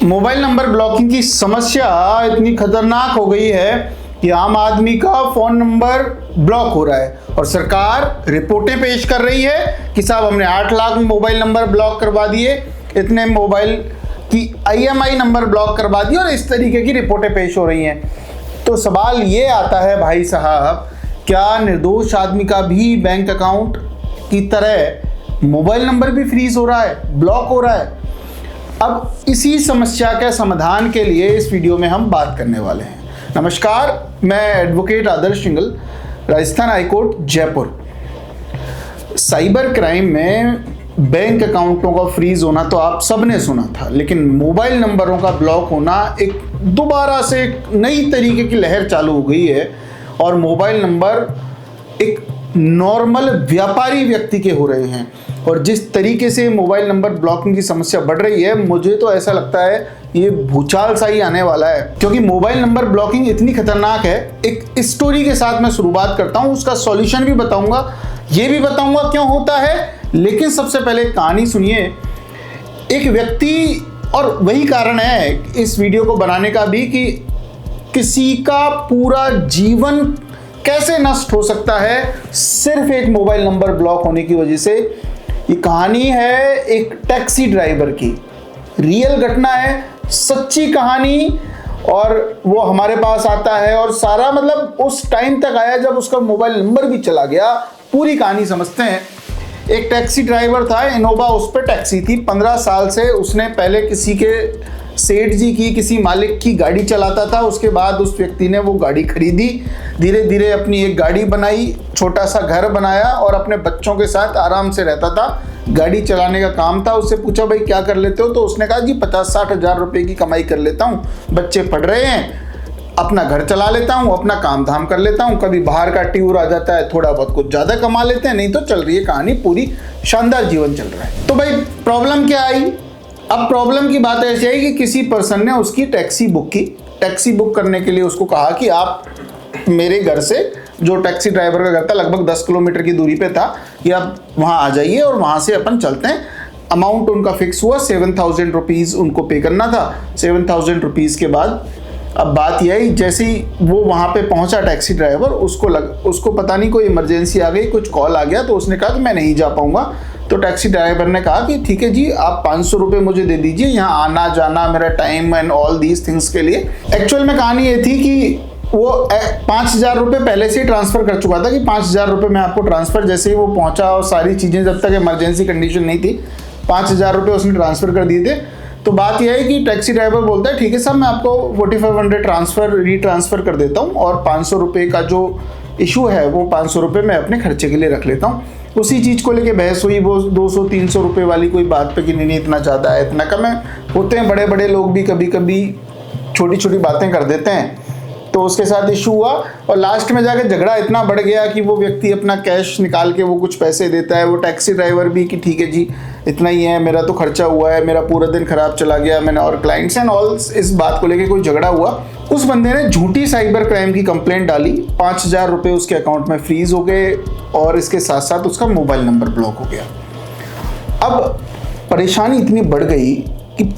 Mobile number blocking की समस्या इतनी खतरनाक हो गई है कि आम आदमी का फोन नंबर ब्लॉक हो रहा है और सरकार रिपोर्टें पेश कर रही है कि साहब हमने 8 लाख मोबाइल नंबर ब्लॉक करवा दिए, इतने मोबाइल की IMEI नंबर ब्लॉक करवा दिए और इस तरीके की रिपोर्टें पेश हो रही हैं। तो सवाल ये आता है भाई साहब, क्या निर्दोष आदमी का भी बैंक अकाउंट की तरह मोबाइल नंबर भी फ्रीज हो रहा है, ब्लॉक हो रहा है? अब इसी समस्या के समाधान के लिए इस वीडियो में हम बात करने वाले हैं। नमस्कार, मैं advocate Adarsh Singhal, Rajasthan high court Jaipur. Cyber crime में बैंक अकाउंटों का फ्रीज होना तो आप सबने सुना था, लेकिन मोबाइल नंबरों का ब्लॉक होना एक दोबारा से एक नई तरीके की लहर चालू हो गई है और मोबाइल नंबर एक नॉर्मल व्यापारी व्यक्ति के हो रहे हैं। और जिस तरीके से मोबाइल नंबर ब्लॉकिंग की समस्या बढ़ रही है, मुझे तो ऐसा लगता है ये भूचाल सा ही आने वाला है, क्योंकि मोबाइल नंबर ब्लॉकिंग इतनी खतरनाक है। एक स्टोरी के साथ मैं शुरुआत करता हूं, उसका सॉल्यूशन भी बताऊंगा, ये भी बताऊंगा क्यों होता है। लेकिन सबसे पहले कहानी सुनिए। एक व्यक्ति, और वही कारण है इस वीडियो को बनाने का भी, कि किसी का पूरा जीवन कैसे नष्ट हो सकता है सिर्फ एक मोबाइल नंबर ब्लॉक होने की वजह से। ये कहानी है एक टैक्सी ड्राइवर की, रियल घटना है, सच्ची कहानी। और वो हमारे पास आता है और सारा मतलब उस टाइम तक आया जब उसका मोबाइल नंबर भी चला गया। पूरी कहानी समझते हैं। एक टैक्सी ड्राइवर था, इनोवा उस पर टैक्सी थी। 15 साल से उसने पहले किसी के सेठ जी की, किसी मालिक की गाड़ी चलाता था। उसके बाद उस व्यक्ति ने वो गाड़ी खरीदी, धीरे धीरे अपनी एक गाड़ी बनाई, छोटा सा घर बनाया और अपने बच्चों के साथ आराम से रहता था। गाड़ी चलाने का काम था। उससे पूछा, भाई क्या कर लेते हो? तो उसने कहा जी 50-60 हज़ार रुपये की कमाई कर लेता हूँ, बच्चे पढ़ रहे हैं, अपना घर चला लेता हूँ, अपना काम धाम कर लेता हूँ, कभी बाहर का टूर आ जाता है, थोड़ा बहुत कुछ ज़्यादा कमा लेते हैं, नहीं तो चल रही है कहानी, पूरी शानदार जीवन चल रहा है। तो भाई प्रॉब्लम क्या आई? अब प्रॉब्लम की बात ऐसी आई कि किसी पर्सन ने उसकी टैक्सी बुक की। टैक्सी बुक करने के लिए उसको कहा कि आप मेरे घर से, जो टैक्सी ड्राइवर का घर था लगभग 10 किलोमीटर की दूरी पे था, कि आप वहाँ आ जाइए और वहाँ से अपन चलते हैं। अमाउंट उनका फिक्स हुआ, 7000 रुपीज़ उनको पे करना था। 7000 रुपीज़ के बाद अब बात यह है, जैसे ही वो वहाँ पे पहुँचा टैक्सी ड्राइवर, उसको पता नहीं कोई इमरजेंसी आ गई, कुछ कॉल आ गया, तो उसने कहा कि मैं नहीं जा पाऊँगा। तो टैक्सी ड्राइवर ने कहा कि ठीक है जी, आप 500 रुपये मुझे दे दीजिए, यहाँ आना जाना, मेरा time and all these things के लिए। एक्चुअल में कहानी ये थी कि वो 5000 रुपये पहले से ही ट्रांसफ़र कर चुका था, कि 5000 रुपये मैं आपको ट्रांसफ़र, जैसे ही वो पहुँचा और सारी चीज़ें, जब तक इमरजेंसी कंडीशन नहीं थी, 5000 रुपये उसने ट्रांसफ़र कर दिए थे। तो बात यह है कि टैक्सी ड्राइवर बोलता है, ठीक है साहब, मैं आपको 4500 रीट्रांसफ़र कर देता हूँ और 500 रुपये का जो इशू है वो 500 रुपये मैं अपने खर्चे के लिए रख लेता हूँ। उसी चीज़ को लेके बहस हुई, वो 200-300 रुपये वाली कोई बात पे कि नहीं इतना ज़्यादा है, इतना कम है। होते हैं बड़े बड़े लोग भी कभी कभी छोटी छोटी बातें कर देते हैं, तो उसके साथ इशू हुआ और लास्ट में जाके झगड़ा इतना बढ़ गया कि वो व्यक्ति अपना कैश निकाल के वो कुछ पैसे देता है, वो टैक्सी ड्राइवर भी कि ठीक है जी इतना ही है, मेरा तो खर्चा हुआ है, मेरा पूरा दिन खराब चला गया, मैंने और क्लाइंट्स एंड ऑल, इस बात को लेके कोई झगड़ा हुआ। उस बंदे ने झूठी साइबर क्राइम की कंप्लेंट डाली, 5000 रुपये उसके अकाउंट में फ्रीज हो गए और इसके साथ साथ उसका मोबाइल नंबर ब्लॉक हो गया। अब परेशानी इतनी बढ़ गई कि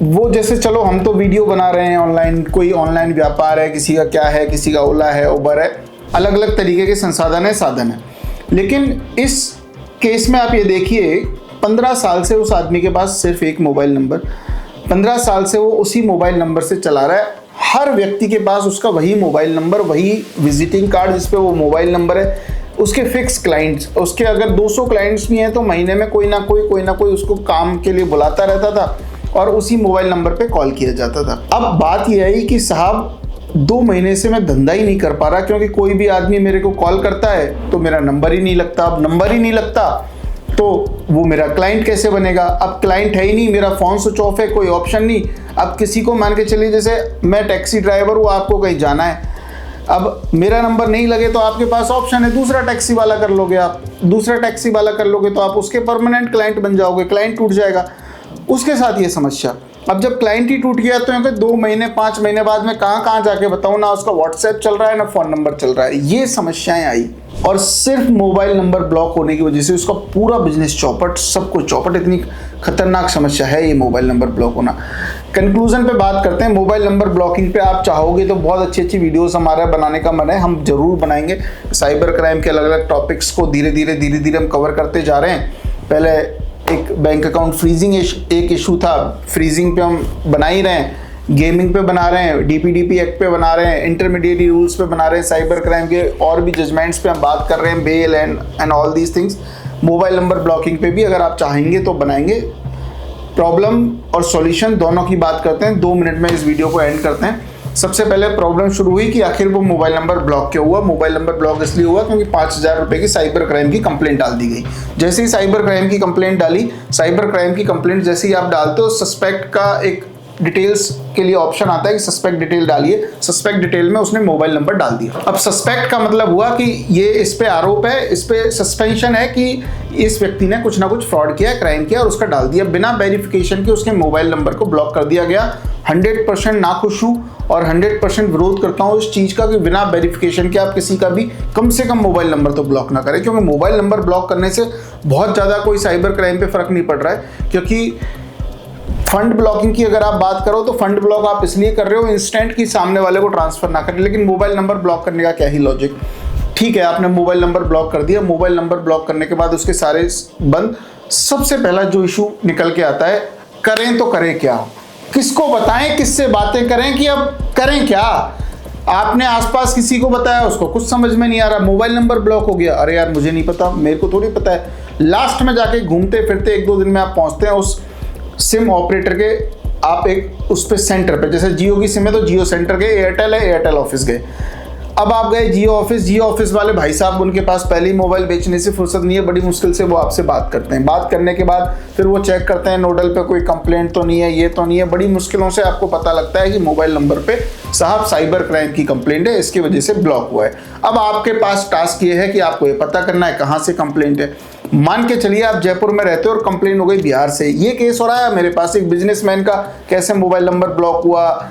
वो, जैसे चलो हम तो वीडियो बना रहे हैं ऑनलाइन, कोई ऑनलाइन व्यापार है, किसी का क्या है, किसी का ओला है, उबर है, अलग अलग तरीके के साधन है। लेकिन इस केस में आप ये देखिए, 15 साल से उस आदमी के पास सिर्फ एक मोबाइल नंबर, 15 साल से वो उसी मोबाइल नंबर से चला रहा है। हर व्यक्ति के पास उसका वही मोबाइल नंबर, वही विजिटिंग कार्ड जिस पे वो मोबाइल नंबर है, उसके फिक्स क्लाइंट्स, उसके अगर 200 क्लाइंट्स भी हैं तो महीने में कोई ना कोई उसको काम के लिए बुलाता रहता था और उसी मोबाइल नंबर पे कॉल किया जाता था। अब बात यह है कि साहब 2 महीने से मैं धंधा ही नहीं कर पा रहा, क्योंकि कोई भी आदमी मेरे को कॉल करता है तो मेरा नंबर ही नहीं लगता। अब नंबर ही नहीं लगता तो वो मेरा क्लाइंट कैसे बनेगा? अब क्लाइंट है ही नहीं, मेरा फ़ोन स्विच ऑफ है, कोई ऑप्शन नहीं। अब किसी को मान के चलिए, जैसे मैं टैक्सी ड्राइवर हूँ, आपको कहीं जाना है, अब मेरा नंबर नहीं लगे तो आपके पास ऑप्शन है, दूसरा टैक्सी वाला कर लोगे। आप दूसरा टैक्सी वाला कर लोगे तो आप उसके परमानेंट क्लाइंट बन जाओगे, क्लाइंट टूट जाएगा। उसके साथ ये समस्या। अब जब क्लाइंट ही टूट गया तो यहाँ पे 2 महीने 5 महीने बाद में कहाँ जाके बताऊँ, ना उसका व्हाट्सएप चल रहा है ना फ़ोन नंबर चल रहा है। ये समस्याएं आई और सिर्फ मोबाइल नंबर ब्लॉक होने की वजह से उसका पूरा बिजनेस चौपट, सब कुछ चौपट। इतनी खतरनाक समस्या है ये मोबाइल नंबर ब्लॉक होना। कंक्लूजन पे बात करते हैं। मोबाइल नंबर ब्लॉकिंग पे आप चाहोगे तो बहुत अच्छी वीडियोस हमारा बनाने का मन है, हम जरूर बनाएंगे। साइबर क्राइम के अलग अलग टॉपिक्स को धीरे धीरे हम कवर करते जा रहे हैं। पहले एक बैंक अकाउंट फ्रीजिंग एक इशू था, फ्रीजिंग पे हम बना ही रहे हैं, गेमिंग पे बना रहे हैं, डीपीडीपी एक्ट पे बना रहे हैं, इंटरमीडिएट रूल्स पे बना रहे हैं, साइबर क्राइम के और भी जजमेंट्स पे हम बात कर रहे हैं, bail and all these things. Mobile number blocking पे भी अगर आप चाहेंगे तो बनाएंगे। प्रॉब्लम और सॉल्यूशन दोनों की बात करते हैं। 2 मिनट में इस वीडियो को एंड करते हैं। सबसे पहले प्रॉब्लम शुरू हुई कि आखिर वो मोबाइल नंबर ब्लॉक क्यों हुआ। मोबाइल नंबर ब्लॉक इसलिए हुआ क्योंकि 5,000 रुपए की साइबर क्राइम की कंप्लेंट डाल दी गई। जैसे ही साइबर क्राइम की कंप्लेंट डाली, साइबर क्राइम की कंप्लेंट जैसे ही आप डालते हो, सस्पेक्ट का एक डिटेल्स के लिए ऑप्शन आता है कि सस्पेक्ट डिटेल डालिए। सस्पेक्ट डिटेल में उसने मोबाइल नंबर डाल दिया। अब सस्पेक्ट का मतलब हुआ कि ये इस पे आरोप है, इस पे सस्पेंशन है कि इस व्यक्ति ने कुछ ना कुछ फ्रॉड किया, क्राइम किया और उसका डाल दिया। बिना वेरिफिकेशन के उसके मोबाइल नंबर को ब्लॉक कर दिया गया। 100% नाखुश हूँ और 100% विरोध करता हूँ इस चीज़ का कि बिना वेरिफिकेशन के आप किसी का भी कम से कम मोबाइल नंबर तो ब्लॉक ना करें, क्योंकि मोबाइल नंबर ब्लॉक करने से बहुत ज़्यादा कोई साइबर क्राइम पे फ़र्क नहीं पड़ रहा है। क्योंकि फंड ब्लॉकिंग की अगर आप बात करो तो फंड ब्लॉक आप इसलिए कर रहे हो इंस्टेंट की सामने वाले को ट्रांसफर ना करें, लेकिन मोबाइल नंबर ब्लॉक करने का क्या ही लॉजिक। ठीक है, आपने मोबाइल नंबर ब्लॉक कर दिया, मोबाइल नंबर ब्लॉक करने के बाद उसके सारे बंद। सबसे पहला जो इशू निकल के आता है, करें तो करें क्या, किसको बताएं, किससे बातें करें कि अब करें क्या। आपने आसपास किसी को बताया, उसको कुछ समझ में नहीं आ रहा, मोबाइल नंबर ब्लॉक हो गया। अरे यार मुझे नहीं पता, मेरे को थोड़ी पता है। लास्ट में जाके घूमते फिरते 1-2 दिन में आप पहुंचते हैं उस सिम ऑपरेटर के, आप एक उस पे सेंटर पे, जैसे जियो की सिम है तो जियो सेंटर गए, एयरटेल है एयरटेल ऑफिस गए। अब आप गए जियो ऑफिस वाले भाई साहब, उनके पास पहले ही मोबाइल बेचने से फुर्सत नहीं है, बड़ी मुश्किल से वो आपसे बात करते हैं। बात करने के बाद फिर वो चेक करते हैं नोडल पे कोई कंप्लेंट तो नहीं है, ये तो नहीं है। बड़ी मुश्किलों से आपको पता लगता है कि मोबाइल नंबर पे साहब साइबर क्राइम की कंप्लेंट है, इसकी वजह से ब्लॉक हुआ है। अब आपके पास टास्क ये है कि आपको ये पता करना है कहाँ से कंप्लेंट है। मान के चलिए आप जयपुर में रहते हो और कंप्लेंट हो गई बिहार से। ये केस हो रहा है मेरे पास, एक बिजनेसमैन का कैसे मोबाइल नंबर ब्लॉक हुआ,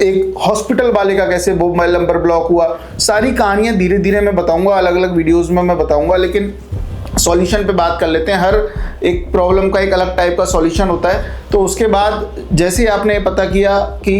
एक हॉस्पिटल वाले का कैसे मोबाइल नंबर ब्लॉक हुआ। सारी कहानियां धीरे धीरे मैं बताऊंगा, अलग अलग वीडियोस में मैं बताऊंगा, लेकिन सॉल्यूशन पे बात कर लेते हैं। हर एक प्रॉब्लम का एक अलग टाइप का सॉल्यूशन होता है। तो उसके बाद जैसे आपने पता किया कि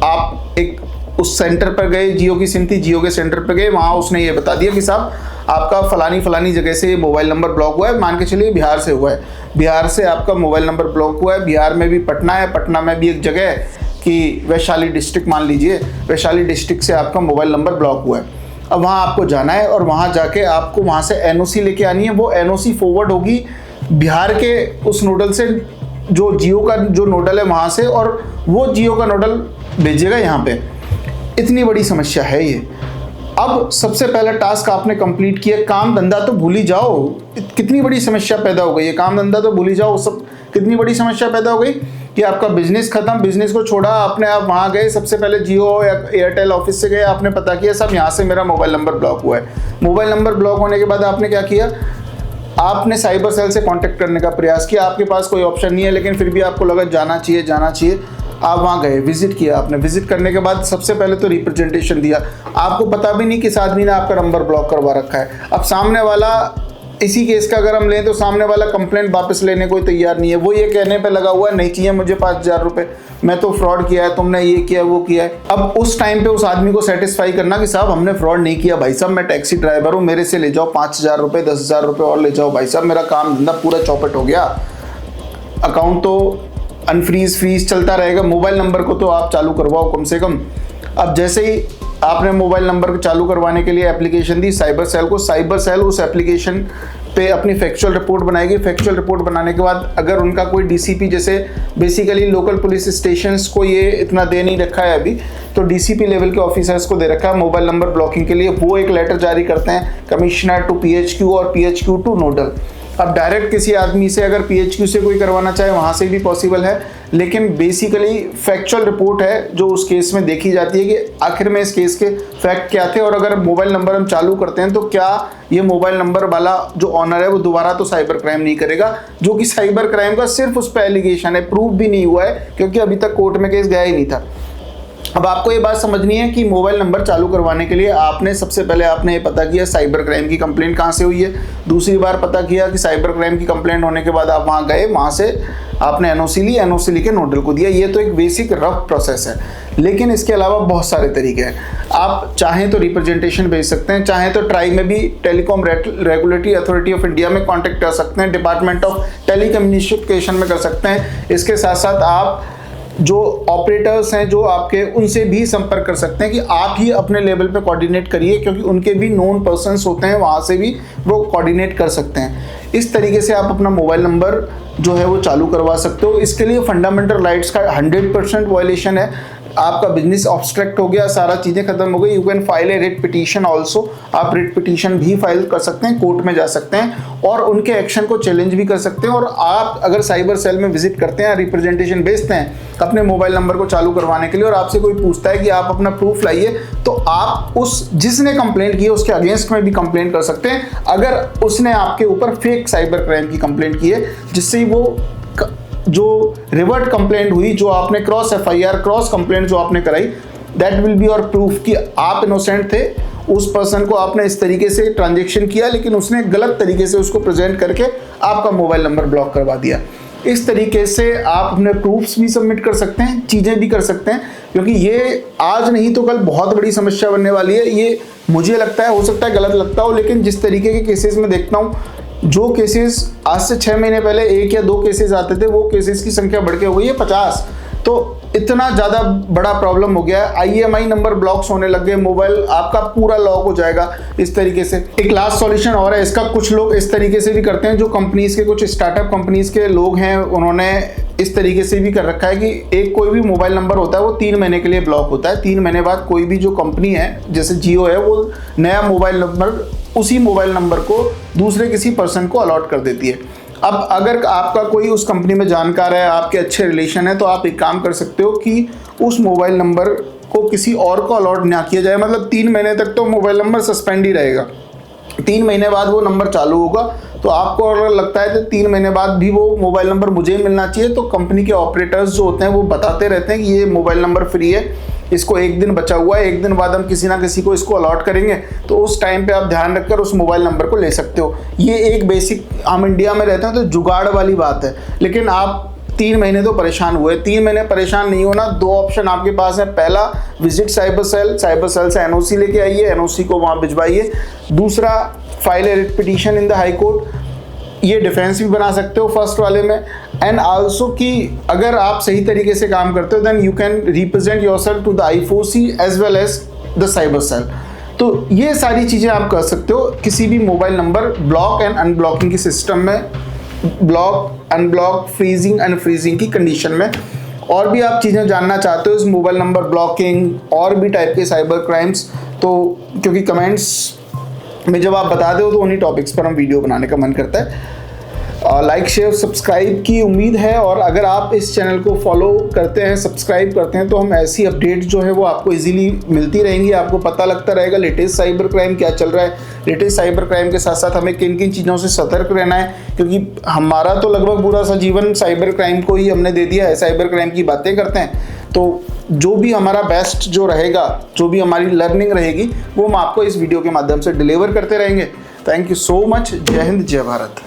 आप एक उस सेंटर पर गए, जियो की सिम थी, जियो के सेंटर पर गए, वहाँ उसने ये बता दिया कि साहब आपका फलानी जगह से मोबाइल नंबर ब्लॉक हुआ है। मान के चलिए बिहार से हुआ है, बिहार से आपका मोबाइल नंबर ब्लॉक हुआ है। बिहार में भी पटना है, पटना में भी एक जगह है कि वैशाली डिस्ट्रिक्ट, मान लीजिए वैशाली डिस्ट्रिक्ट से आपका मोबाइल नंबर ब्लॉक हुआ है। अब वहाँ आपको जाना है और वहाँ जाके आपको वहाँ से एनओसी लेके आनी है। वो एनओसी फॉरवर्ड होगी बिहार के उस नोडल से, जो जियो का जो नोडल है वहाँ से, और वो जियो का नोडल भेजेगा यहाँ पे। इतनी बड़ी समस्या है ये। अब सबसे पहला टास्क आपने कंप्लीट किया, काम धंधा तो भूल ही जाओ। कितनी बड़ी समस्या पैदा हो गई है, काम धंधा तो भूल ही जाओ। सब कितनी बड़ी समस्या पैदा हो गई कि आपका बिजनेस खत्म, बिजनेस को छोड़ा आपने, आप वहाँ गए, सबसे पहले जियो या एयरटेल ऑफिस से गए, आपने पता किया सब यहाँ से मेरा मोबाइल नंबर ब्लॉक हुआ है। मोबाइल नंबर ब्लॉक होने के बाद आपने क्या किया, आपने साइबर सेल से कांटेक्ट करने का प्रयास किया। आपके पास कोई ऑप्शन नहीं है, लेकिन फिर भी आपको लगा जाना चाहिए। आप वहाँ गए, विजिट किया आपने। विजिट करने के बाद सबसे पहले तो रिप्रेजेंटेशन दिया। आपको पता भी नहीं किस आदमी ने आपका नंबर ब्लॉक करवा रखा है। अब सामने वाला, इसी केस का अगर हम लें तो सामने वाला कंप्लेंट वापस लेने को तैयार नहीं है। वो ये कहने पे लगा हुआ है नहीं चाहिए मुझे 5,000 रुपये, मैं तो फ्रॉड किया है, तुमने ये किया वो किया है। अब उस टाइम पे उस आदमी को सेटिस्फाई करना कि साहब हमने फ्रॉड नहीं किया भाई साहब, मैं टैक्सी ड्राइवर हूँ, मेरे से ले जाओ 5,000 रुपये, 10,000 रुपये और ले जाओ भाई साहब, मेरा काम धंधा पूरा चौपट हो गया, अकाउंट तो फ्रीज चलता रहेगा। मोबाइल नंबर को तो आप चालू करवाओ कम से कम। अब जैसे ही आपने मोबाइल नंबर चालू करवाने के लिए एप्लीकेशन दी साइबर सेल को, साइबर सेल उस एप्लीकेशन पे अपनी फैक्चुअल रिपोर्ट बनाएगी। फैक्चुअल रिपोर्ट बनाने के बाद अगर उनका कोई डीसीपी, जैसे बेसिकली लोकल पुलिस स्टेशंस को ये इतना दे नहीं रखा है अभी, तो डीसीपी लेवल के ऑफिसर्स को दे रखा है मोबाइल नंबर ब्लॉकिंग के लिए। वो एक लेटर जारी करते हैं कमिश्नर टू पीएचक्यू और पीएचक्यू टू नोडल। अब डायरेक्ट किसी आदमी से अगर PHQ से कोई करवाना चाहे वहाँ से भी पॉसिबल है, लेकिन बेसिकली फैक्चुअल रिपोर्ट है जो उस केस में देखी जाती है कि आखिर में इस केस के फैक्ट क्या थे, और अगर मोबाइल नंबर हम चालू करते हैं तो क्या ये मोबाइल नंबर वाला जो ऑनर है वो दोबारा तो साइबर क्राइम नहीं करेगा, जो कि साइबर क्राइम का सिर्फ उस पर एलिगेशन है, प्रूफ भी नहीं हुआ है क्योंकि अभी तक कोर्ट में केस गया ही नहीं था। अब आपको ये बात समझनी है कि मोबाइल नंबर चालू करवाने के लिए आपने सबसे पहले आपने ये पता किया साइबर क्राइम की कंप्लेंट कहाँ से हुई है, दूसरी बार पता किया कि साइबर क्राइम की कंप्लेंट होने के बाद आप वहाँ गए, वहाँ से आपने NOC ली, NOC लेके नोडल को दिया। ये तो एक बेसिक रफ प्रोसेस है, लेकिन इसके अलावा बहुत सारे तरीके हैं। आप चाहें तो रिप्रेजेंटेशन भेज सकते हैं, चाहें तो ट्राई में भी telecom regulatory authority of India में कॉन्टेक्ट कर सकते हैं, डिपार्टमेंट ऑफ टेलीकम्युनिकेशन में कर सकते हैं। इसके साथ साथ आप जो ऑपरेटर्स हैं जो आपके, उनसे भी संपर्क कर सकते हैं कि आप ही अपने लेवल पे कोऑर्डिनेट करिए, क्योंकि उनके भी नोन पर्सन्स होते हैं, वहाँ से भी वो कोऑर्डिनेट कर सकते हैं। इस तरीके से आप अपना मोबाइल नंबर जो है वो चालू करवा सकते हो। इसके लिए फंडामेंटल राइट्स का 100% वायलेशन है, आपका बिजनेस ऑब्स्ट्रक्ट हो गया, सारा चीज़ें खत्म हो गई। You can file a writ petition also, आप रिट पिटीशन भी फाइल कर सकते हैं, कोर्ट में जा सकते हैं और उनके एक्शन को चैलेंज भी कर सकते हैं। और आप अगर साइबर सेल में विजिट करते हैं, रिप्रेजेंटेशन भेजते हैं अपने मोबाइल नंबर को चालू करवाने के लिए, और आपसे कोई पूछता है कि आप अपना प्रूफ लाइए, तो आप उस जिसने कंप्लेंट की है उसके अगेंस्ट में भी कंप्लेंट कर सकते हैं, अगर उसने आपके ऊपर फेक साइबर क्राइम की कंप्लेंट की है, जिससे वो जो रिवर्ट कंप्लेंट हुई, जो आपने क्रॉस FIR क्रॉस कंप्लेंट जो आपने कराई, that will be your proof कि आप इनोसेंट थे, उस पर्सन को आपने इस तरीके से ट्रांजैक्शन किया, लेकिन उसने गलत तरीके से उसको प्रेजेंट करके आपका मोबाइल नंबर ब्लॉक करवा दिया। इस तरीके से आप अपने प्रूफ्स भी सबमिट कर सकते हैं, चीज़ें भी कर सकते हैं, क्योंकि ये आज नहीं तो कल बहुत बड़ी समस्या बनने वाली है। ये मुझे लगता है, हो सकता है गलत लगता हो, लेकिन जिस तरीके के केसेस में देखता हूँ, जो केसेस आज से 6 महीने पहले 1 या 2 केसेस आते थे, वो केसेस की संख्या बढ़ के हो गई है 50। तो इतना ज़्यादा बड़ा प्रॉब्लम हो गया है। IMEI नंबर ब्लॉक्स होने लग गए, मोबाइल आपका पूरा लॉक हो जाएगा इस तरीके से। एक लास्ट सॉल्यूशन और है इसका, कुछ लोग इस तरीके से भी करते हैं, जो कंपनीज के कुछ स्टार्टअप कंपनीज के लोग हैं, उन्होंने इस तरीके से भी कर रखा है कि एक कोई भी मोबाइल नंबर होता है वो 3 महीने के लिए ब्लॉक होता है। 3 महीने बाद कोई भी जो कंपनी है, जैसे जियो है, वो नया मोबाइल नंबर, उसी मोबाइल नंबर को दूसरे किसी पर्सन को अलॉट कर देती है। अब अगर आपका कोई उस कंपनी में जानकार है, आपके अच्छे रिलेशन है, तो आप एक काम कर सकते हो कि उस मोबाइल नंबर को किसी और को अलॉट ना किया जाए। मतलब 3 महीने तक तो मोबाइल नंबर सस्पेंड ही रहेगा, 3 महीने बाद वो नंबर चालू होगा। तो आपको अगर लगता है कि 3 महीने बाद भी वो मोबाइल नंबर मुझे मिलना चाहिए, तो कंपनी के ऑपरेटर्स जो होते हैं वो बताते रहते हैं कि ये मोबाइल नंबर फ्री है, इसको 1 दिन बचा हुआ है, 1 दिन बाद हम किसी ना किसी को इसको अलॉट करेंगे, तो उस टाइम पे आप ध्यान रखकर उस मोबाइल नंबर को ले सकते हो। ये एक बेसिक, हम इंडिया में रहते हैं तो जुगाड़ वाली बात है, लेकिन आप 3 महीने तो परेशान हुए, 3 महीने परेशान नहीं होना। 2 ऑप्शन आपके पास है, पहला visit cyber cell, cyber cell से NOC लेके आइए, NOC को वहाँ भिजवाइए। दूसरा, file a writ petition in the high court, ये डिफेंस भी बना सकते हो फर्स्ट वाले में। एंड आल्सो कि अगर आप सही तरीके से काम करते हो, then you can represent yourself to the I4C as well as the cyber cell. तो ये सारी चीज़ें आप कर सकते हो किसी भी mobile number block and unblocking के सिस्टम में, ब्लॉक, अनब्लॉक, फ्रीजिंग, अनफ्रीजिंग की कंडीशन में। और भी आप चीज़ें जानना चाहते हो इस मोबाइल नंबर ब्लॉकिंग और भी टाइप के साइबर क्राइम्स, तो क्योंकि कमेंट्स में जब आप बता दो तो उन्हीं टॉपिक्स पर हम वीडियो बनाने का मन करता है। लाइक, शेयर, सब्सक्राइब की उम्मीद है, और अगर आप इस चैनल को फॉलो करते हैं, सब्सक्राइब करते हैं, तो हम ऐसी अपडेट जो है वो आपको इजीली मिलती रहेंगी, आपको पता लगता रहेगा लेटेस्ट साइबर क्राइम क्या चल रहा है। लेटेस्ट साइबर क्राइम के साथ साथ हमें किन किन चीज़ों से सतर्क रहना है, क्योंकि हमारा तो लगभग पूरा सा जीवन साइबर क्राइम को ही हमने दे दिया है, साइबर क्राइम की बातें करते हैं। तो जो भी हमारा बेस्ट जो रहेगा, जो भी हमारी लर्निंग रहेगी, वो हम आपको इस वीडियो के माध्यम से डिलीवर करते रहेंगे। Thank you so much. जय हिंद, जय भारत।